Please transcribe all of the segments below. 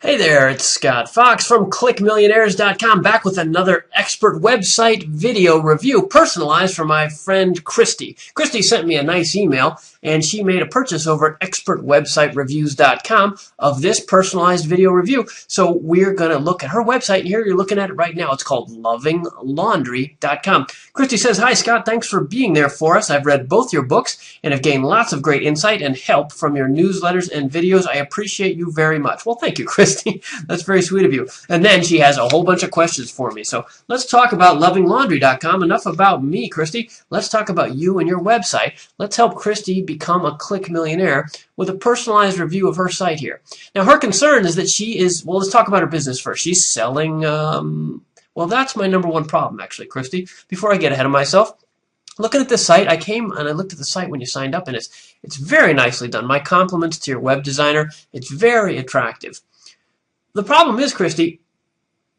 Hey there, it's Scott Fox from ClickMillionaires.com, back with another expert website video review personalized for my friend Christy. Christy sent me a nice email, and she made a purchase over at ExpertWebsiteReviews.com of this personalized video review. So we're going to look at her website, and here you're looking at it right now. It's called LovingLaundry.com. Christy says, "Hi Scott, thanks for being there for us. I've read both your books and have gained lots of great insight and help from your newsletters and videos. I appreciate you very much." Well, thank you, Christy. That's very sweet of you. And then she has a whole bunch of questions for me. So let's talk about LovingLaundry.com. Enough about me, Christy. Let's talk about you and your website. Let's help Christy become a Click Millionaire with a personalized review of her site here. Now, her concern is that she is, well, let's talk about her business first. She's selling, well, that's my number one problem, actually, Christy. Before I get ahead of myself, looking at this site, I came and I looked at the site when you signed up, and it's very nicely done. My compliments to your web designer. It's very attractive. The problem is, Christy,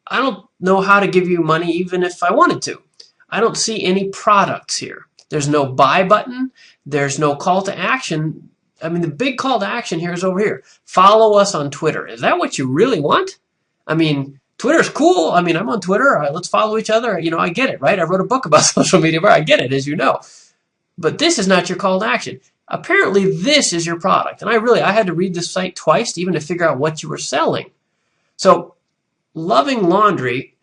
I don't know how to give you money even if I wanted to. I don't see any products here. There's no buy button. There's no call to action. I mean, the big call to action here is over here. Follow us on Twitter. Is that what you really want? I mean, Twitter's cool. I mean, I'm on Twitter. Let's follow each other. You know, I get it, right? I wrote a book about social media. I get it, as you know. But this is not your call to action. Apparently, this is your product. And I had to read this site twice to even to figure out what you were selling. So, Loving Laundry,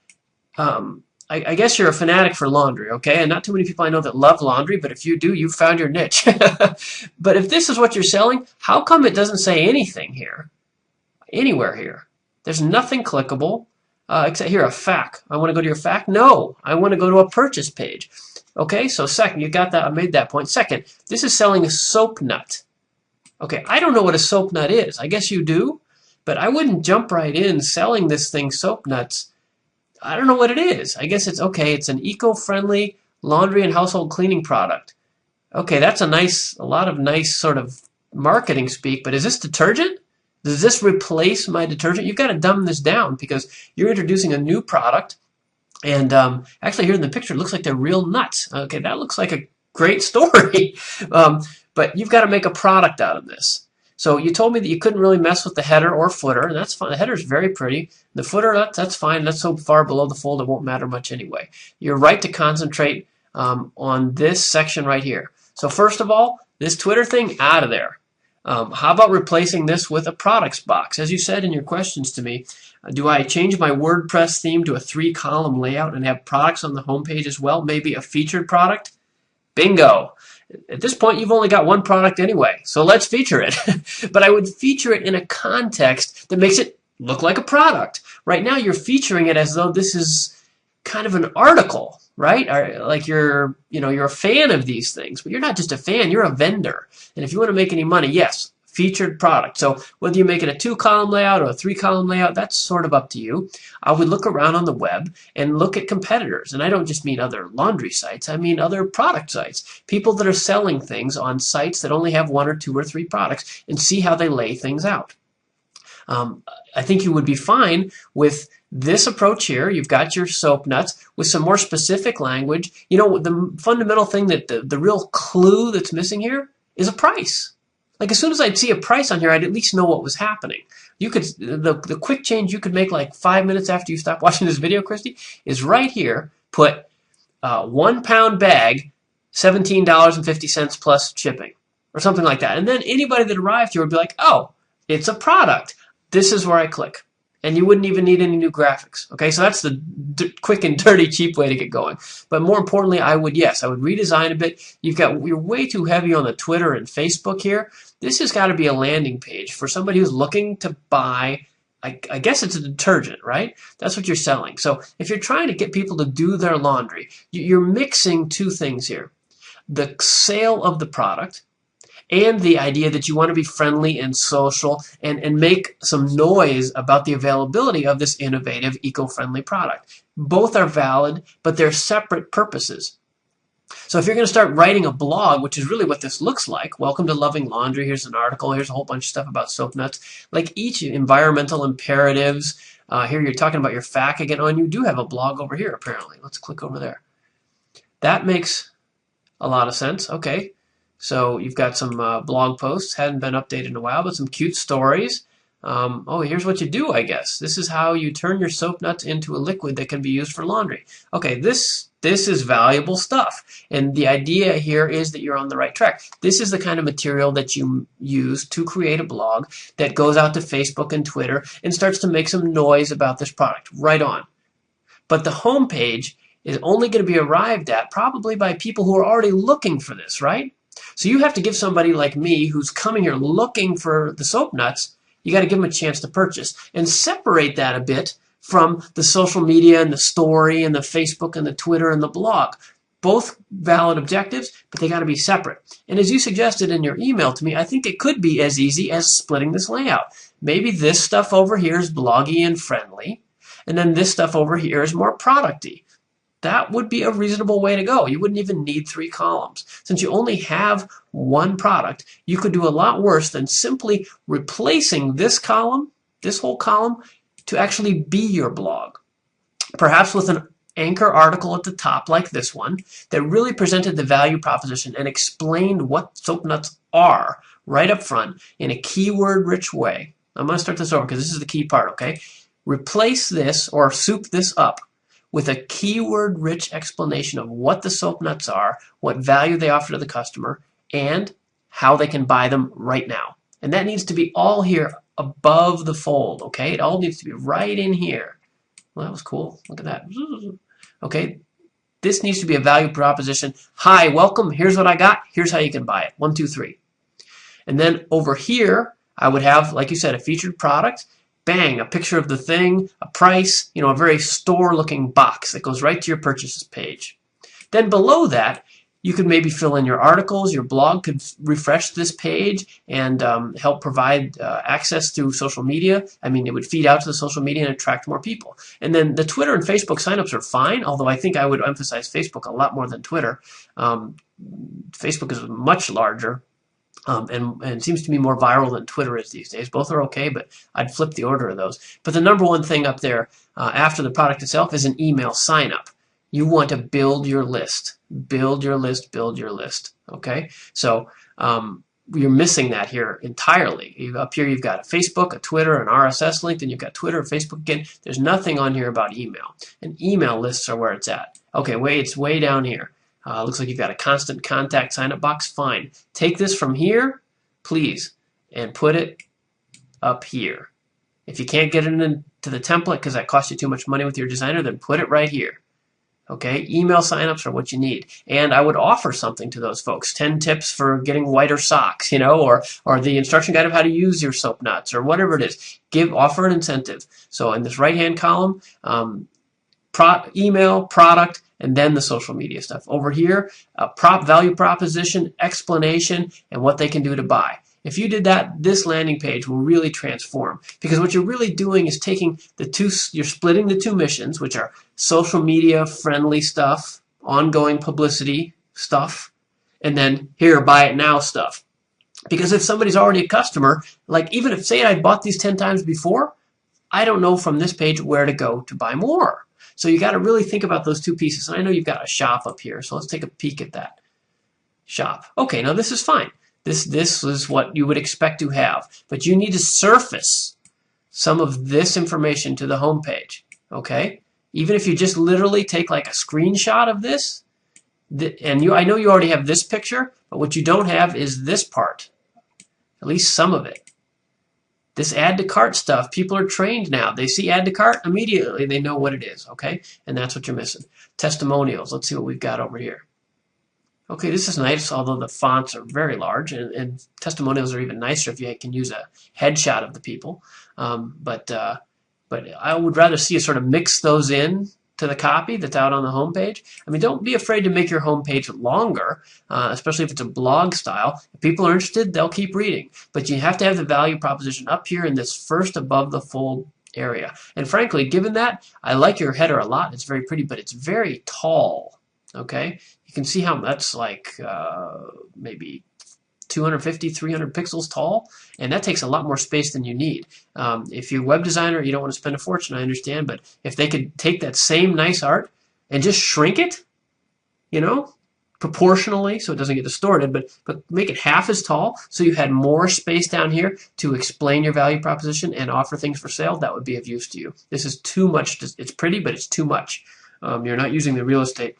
I guess you're a fanatic for laundry, okay? And not too many people I know that love laundry, but if you do, you've found your niche. But if this is what you're selling, how come it doesn't say anything here? Anywhere here. There's nothing clickable, except here, a FAQ. I want to go to your FAQ? No, I want to go to a purchase page. Okay, so second, you got that, I made that point. Second, this is selling a soap nut. Okay, I don't know what a soap nut is. I guess you do. But I wouldn't jump right in selling this thing soap nuts. I don't know what it is. I guess it's okay. It's an eco-friendly laundry and household cleaning product. Okay, that's a lot of nice sort of marketing speak. But is this detergent? Does this replace my detergent? You've got to dumb this down because you're introducing a new product. And actually, here in the picture, it looks like they're real nuts. Okay, that looks like a great story. But you've got to make a product out of this. So you told me that you couldn't really mess with the header or footer, and that's fine. The header is very pretty. The footer, that's fine. That's so far below the fold it won't matter much anyway. You're right to concentrate on this section right here. So first of all, this Twitter thing, out of there. How about replacing this with a products box? As you said in your questions to me, do I change my WordPress theme to a 3-column layout and have products on the homepage as well? Maybe a featured product? Bingo! At this point, you've only got one product anyway, so let's feature it. But I would feature it in a context that makes it look like a product. Right now, you're featuring it as though this is kind of an article, right? Or like you're a fan of these things, but you're not just a fan, you're a vendor. And if you want to make any money, yes, featured product. So whether you make it a 2-column layout or a 3-column layout, that's sort of up to you. I would look around on the web and look at competitors. And I don't just mean other laundry sites. I mean other product sites. People that are selling things on sites that only have 1 or 2 or 3 products and see how they lay things out. I think you would be fine with this approach here. You've got your soap nuts with some more specific language. You know, the fundamental thing that the real clue that's missing here is a price. Like as soon as I'd see a price on here, I'd at least know what was happening. You could the quick change you could make like 5 minutes after you stop watching this video, Christy, is right here. Put 1 pound bag, $17.50 plus shipping, or something like that. And then anybody that arrived here would be like, oh, it's a product. This is where I click. And you wouldn't even need any new graphics. Okay, so that's the quick and dirty, cheap way to get going. But more importantly, I would redesign a bit. You're way too heavy on the Twitter and Facebook here. This has got to be a landing page for somebody who's looking to buy, I guess it's a detergent, right? That's what you're selling. So if you're trying to get people to do their laundry, you're mixing two things here. The sale of the product, and the idea that you want to be friendly and social and make some noise about the availability of this innovative, eco-friendly product. Both are valid, but they're separate purposes. So if you're going to start writing a blog, which is really what this looks like, welcome to Loving Laundry, here's an article, here's a whole bunch of stuff about soap nuts, like each environmental imperatives, here you're talking about your FAQ again, and you do have a blog over here apparently. Let's click over there. That makes a lot of sense. Okay. So you've got some blog posts, hadn't been updated in a while, but some cute stories. Oh, here's what you do, I guess. This is how you turn your soap nuts into a liquid that can be used for laundry. Okay, this is valuable stuff. And the idea here is that you're on the right track. This is the kind of material that you use to create a blog that goes out to Facebook and Twitter and starts to make some noise about this product. Right on. But the homepage is only going to be arrived at probably by people who are already looking for this, right? So you have to give somebody like me who's coming here looking for the soap nuts, you got to give them a chance to purchase and separate that a bit from the social media and the story and the Facebook and the Twitter and the blog. Both valid objectives, but they got to be separate. And as you suggested in your email to me, I think it could be as easy as splitting this layout. Maybe this stuff over here is bloggy and friendly, and then this stuff over here is more producty. That would be a reasonable way to go. You wouldn't even need 3 columns. Since you only have one product, you could do a lot worse than simply replacing this column, this whole column, to actually be your blog. Perhaps with an anchor article at the top like this one that really presented the value proposition and explained what soap nuts are right up front in a keyword-rich way. I'm going to start this over because this is the key part, okay? Replace this or soup this up with a keyword-rich explanation of what the soap nuts are, what value they offer to the customer, and how they can buy them right now. And that needs to be all here above the fold, okay? It all needs to be right in here. Well, that was cool. Look at that. Okay, this needs to be a value proposition. Hi, welcome. Here's what I got. Here's how you can buy it. 1, 2, 3. And then over here, I would have, like you said, a featured product. Bang, a picture of the thing, a price, a very store-looking box that goes right to your purchases page. Then below that, you could maybe fill in your articles. Your blog could refresh this page and help provide access through social media. I mean, it would feed out to the social media and attract more people. And then the Twitter and Facebook signups are fine, although I think I would emphasize Facebook a lot more than Twitter. Facebook is much larger. And seems to be more viral than Twitter is these days. Both are okay, but I'd flip the order of those. But the number one thing up there after the product itself is an email sign-up. You want to build your list. Build your list, build your list. Okay? So you're missing that here entirely. Up here you've got a Facebook, a Twitter, an RSS link, then you've got Twitter, Facebook again. There's nothing on here about email. And email lists are where it's at. Okay, it's way down here. Looks like you've got a constant contact sign-up box. Fine. Take this from here, please, and put it up here. If you can't get it into the template because that costs you too much money with your designer, then put it right here. Okay? Email sign-ups are what you need. And I would offer something to those folks. 10 tips for getting whiter socks, or the instruction guide of how to use your soap nuts, or whatever it is. Offer an incentive. So in this right-hand column, email, product, and then the social media stuff. Over here, value proposition, explanation, and what they can do to buy. If you did that, this landing page will really transform. Because what you're really doing is taking you're splitting the 2 missions, which are social media friendly stuff, ongoing publicity stuff, and then here, buy it now stuff. Because if somebody's already a customer, like even if, say, I bought these 10 times before, I don't know from this page where to go to buy more. So you got to really think about those 2 pieces. And I know you've got a shop up here, so let's take a peek at that. Shop. Okay, now this is fine. This is what you would expect to have. But you need to surface some of this information to the home page. Okay? Even if you just literally take like a screenshot of this, and I know you already have this picture, but what you don't have is this part. At least some of it. This add to cart stuff, people are trained now. They see add to cart, immediately they know what it is, okay? And that's what you're missing. Testimonials, let's see what we've got over here. Okay, this is nice, although the fonts are very large, and testimonials are even nicer if you can use a headshot of the people. But I would rather see you sort of mix those in to the copy that's out on the homepage. I mean, don't be afraid to make your homepage longer, especially if it's a blog style. If people are interested, they'll keep reading. But you have to have the value proposition up here in this first above the fold area. And frankly, given that, I like your header a lot. It's very pretty, but it's very tall. Okay? You can see how that's like maybe 250, 300 pixels tall, and that takes a lot more space than you need. If you're a web designer, you don't want to spend a fortune, I understand, but if they could take that same nice art and just shrink it, proportionally so it doesn't get distorted, but make it half as tall so you had more space down here to explain your value proposition and offer things for sale. That would be of use to you. This is too much. It's pretty, but it's too much. You're not using the real estate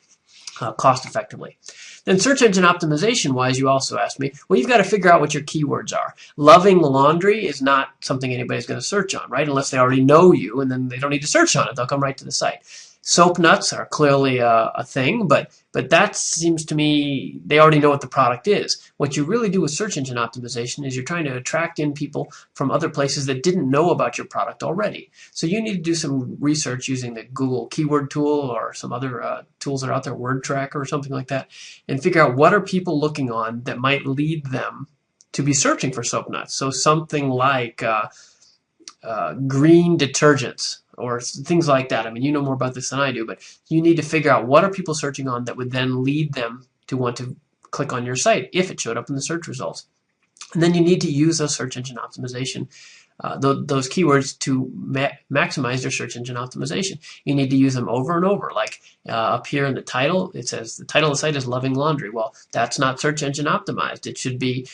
cost effectively. Then search engine optimization wise, you also asked me, well, you've got to figure out what your keywords are. Loving laundry is not something anybody's going to search on, right? Unless they already know you, and then they don't need to search on it. They'll come right to the site. Soap nuts are clearly a thing, but that seems to me they already know what the product is. What you really do with search engine optimization is you're trying to attract in people from other places that didn't know about your product already. So you need to do some research using the Google Keyword Tool or some other tools that are out there, Word Tracker or something like that, and figure out what are people looking on that might lead them to be searching for soap nuts. So something like green detergents, or things like that. I mean, you know more about this than I do, but you need to figure out what are people searching on that would then lead them to want to click on your site if it showed up in the search results. And then you need to use those search engine optimization, those keywords to maximize your search engine optimization. You need to use them over and over. Like up here in the title, it says the title of the site is Loving Laundry. Well, that's not search engine optimized. It should be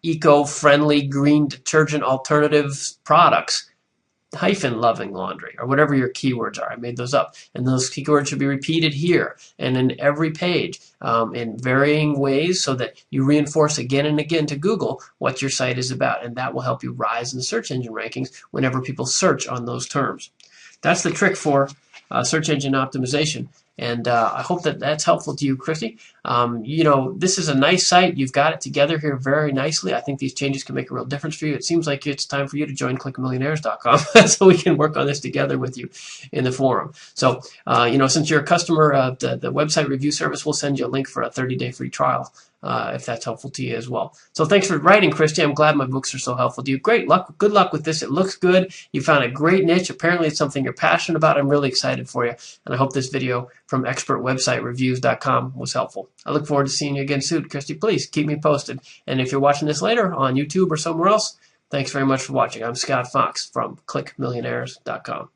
eco-friendly green detergent alternatives products hyphen Loving Laundry, or whatever your keywords are. I made those up. And those keywords should be repeated here and in every page in varying ways so that you reinforce again and again to Google what your site is about. And that will help you rise in the search engine rankings whenever people search on those terms. That's the trick for search engine optimization. And I hope that that's helpful to you, Christy. You know, this is a nice site. You've got it together here very nicely. I think these changes can make a real difference for you. It seems like it's time for you to join clickmillionaires.com so we can work on this together with you in the forum. So, you know, since you're a customer, the website review service will send you a link for a 30-day free trial if that's helpful to you as well. So thanks for writing, Christy. I'm glad my books are so helpful to you. Great luck. Good luck with this. It looks good. You found a great niche. Apparently it's something you're passionate about. I'm really excited for you. And I hope this video from expertwebsitereviews.com was helpful. I look forward to seeing you again soon. Christy, please keep me posted. And if you're watching this later on YouTube or somewhere else, thanks very much for watching. I'm Scott Fox from clickmillionaires.com.